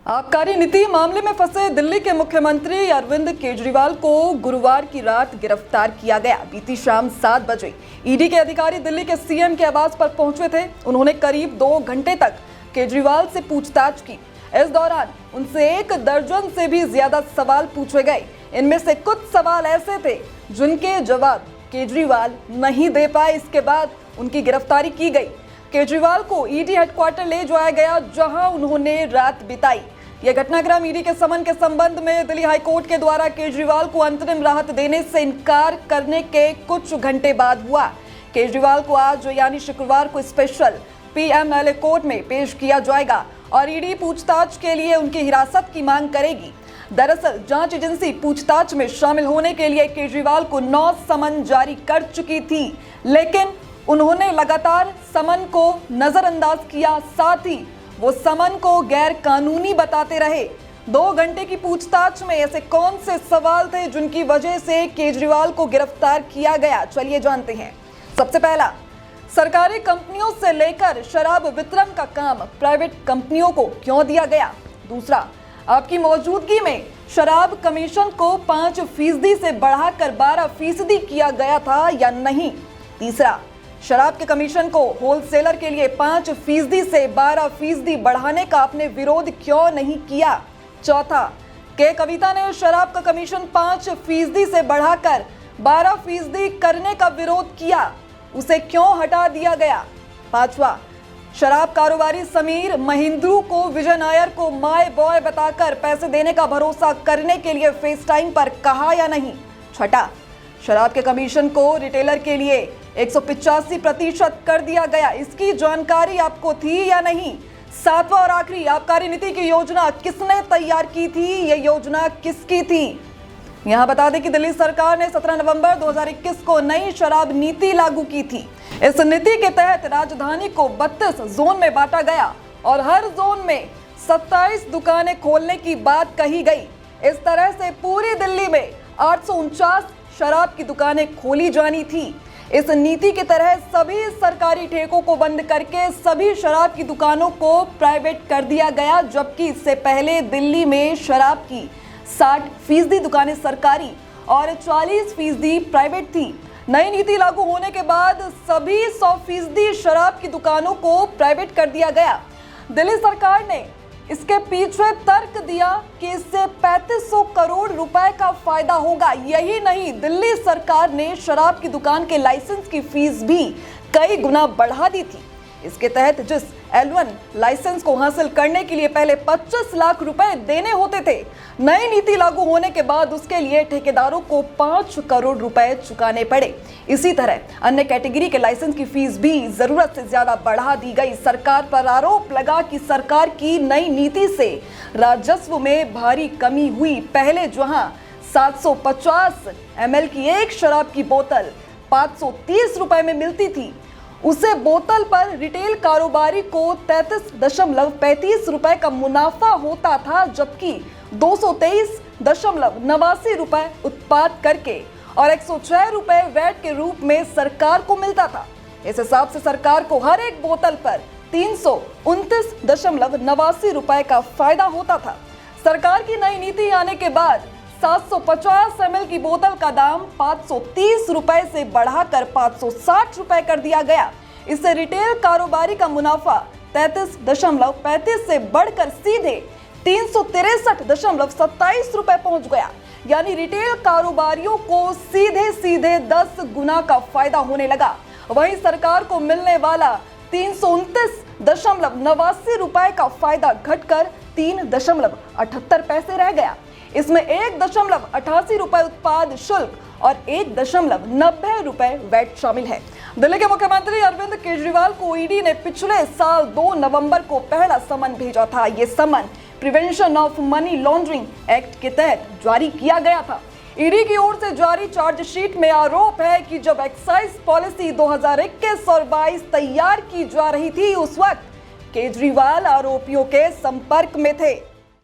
आबकारी नीति मामले में फंसे दिल्ली के मुख्यमंत्री अरविंद केजरीवाल को गुरुवार की रात गिरफ्तार किया गया। बीती शाम 7 बजे ईडी के अधिकारी दिल्ली के सीएम के आवास पर पहुंचे थे। उन्होंने करीब 2 घंटे तक केजरीवाल से पूछताछ की। इस दौरान उनसे 1 दर्जन से भी ज्यादा सवाल पूछे गए। इनमें से कुछ सवाल ऐसे थे जिनके जवाब केजरीवाल नहीं दे पाए। इसके बाद उनकी गिरफ्तारी की गई। केजरीवाल को ईडी हेडक्वार्टर ले जाया गया, जहां उन्होंने रात बिताई। यह घटनाक्रम ईडी के समन के संबंध में दिल्ली हाईकोर्ट के द्वारा केजरीवाल को अंतरिम राहत देने से इनकार करने के कुछ घंटे बाद हुआ। केजरीवाल को आज यानी शुक्रवार को स्पेशल पीएमएलए कोर्ट में पेश किया जाएगा और ईडी पूछताछ के लिए उनकी हिरासत की मांग करेगी। दरअसल जांच एजेंसी पूछताछ में शामिल होने के लिए केजरीवाल को 9 समन जारी कर चुकी थी, लेकिन उन्होंने लगातार समन को नजरअंदाज किया। साथ ही वो समन को गैर कानूनी बताते रहे। 2 घंटे की पूछताछ में ऐसे कौन से सवाल थे जिनकी वजह से केजरीवाल को गिरफ्तार किया गया, चलिए जानते हैं। सबसे पहला, सरकारी कंपनियों से लेकर शराब वितरण का काम प्राइवेट कंपनियों को क्यों दिया गया। दूसरा, आपकी मौजूदगी में शराब कमीशन को 5% से बढ़ाकर 12% किया गया था या नहीं। तीसरा, शराब के कमीशन को होलसेलर के लिए 5% से 12% बढ़ाने का आपने विरोध क्यों नहीं किया। चौथा, के कविता ने शराब का कमीशन 5% से बढ़ाकर 12% करने का विरोध किया, उसे क्यों हटा दिया गया। पांचवा, शराब कारोबारी समीर महिंद्रू को विजय नायर को माय बॉय बताकर पैसे देने का भरोसा करने के लिए फेस टाइम पर कहा या नहीं। छठा, शराब के कमीशन को रिटेलर के लिए 185% कर दिया गया, इसकी जानकारी आपको थी या नहीं। सातवां और आखिरी, आबकारी नीति की योजना किसने तैयार की थी, ये योजना किसकी थी। यहां बता दें कि दिल्ली सरकार ने 17 नवंबर 2021 को नई शराब नीति लागू की थी। इस नीति के तहत राजधानी को 32 जोन में बांटा गया और हर जोन में 27 दुकानें खोलने की बात कही गई। इस तरह से पूरी दिल्ली में 849 शराब की दुकानें खोली जानी थी। इस नीति की तरह सभी सरकारी ठेकों को बंद करके सभी शराब की दुकानों को प्राइवेट कर दिया गया, जबकि इससे पहले दिल्ली में शराब की 60% दुकानें सरकारी और 40% प्राइवेट थी। नई नीति लागू होने के बाद सभी 100% शराब की दुकानों को प्राइवेट कर दिया गया। दिल्ली सरकार ने इसके पीछे तर्क दिया कि इससे 3500 करोड़ रुपए का फायदा होगा। यही नहीं, दिल्ली सरकार ने शराब की दुकान के लाइसेंस की फीस भी कई गुना बढ़ा दी थी। इसके तहत जिस L1 लाइसेंस को हासिल करने के लिए पहले 25 लाख रुपए देने होते थे, नई नीति लागू होने के बाद उसके लिए ठेकेदारों को 5 करोड़ रुपए चुकाने पड़े। इसी तरह अन्य कैटेगरी के लाइसेंस की फीस भी जरूरत से ज्यादा बढ़ा दी गई। सरकार पर आरोप लगा कि सरकार की नई नीति से राजस्व में भारी कमी हुई। पहले जहां 750 ml की एक शराब की बोतल 530 रुपए में मिलती थी, उसे बोतल पर रिटेल कारोबारी को 33.35 रुपए का मुनाफा होता था, जबकि 223.89 रुपए उत्पाद करके और 106 रुपए वैट के रूप में सरकार को मिलता था। इस हिसाब से सरकार को हर एक बोतल पर 329.89 रुपए का फायदा होता था। सरकार की नई नीति आने के बाद 750 ml की बोतल का दाम 530 रुपए से बढ़ाकर 560 रुपए कर दिया गया। इससे रिटेल कारोबारी का मुनाफा 33.35 से बढ़कर सीधे 363.27 रुपए पहुंच गया। यानी रिटेल कारोबारियों को सीधे 10 गुना का फायदा होने लगा। वहीं सरकार को मिलने वाला 329.89 रुपए का फायदा घटकर 3.78 पैसे रह गया। इसमें 1.88 रुपए उत्पाद शुल्क और 1.90 रुपए वैट शामिल है। दिल्ली के मुख्यमंत्री अरविंद केजरीवाल को ईडी ने पिछले साल 2 नवंबर को पहला समन भेजा था। ये summon prevention of money laundering act के तहत जारी किया गया था। ईडी की ओर से जारी चार्जशीट में आरोप है कि जब एक्साइज पॉलिसी 2021 और 22 तैयार की जा रही थी, उस वक्त केजरीवाल आरोपियों के संपर्क में थे।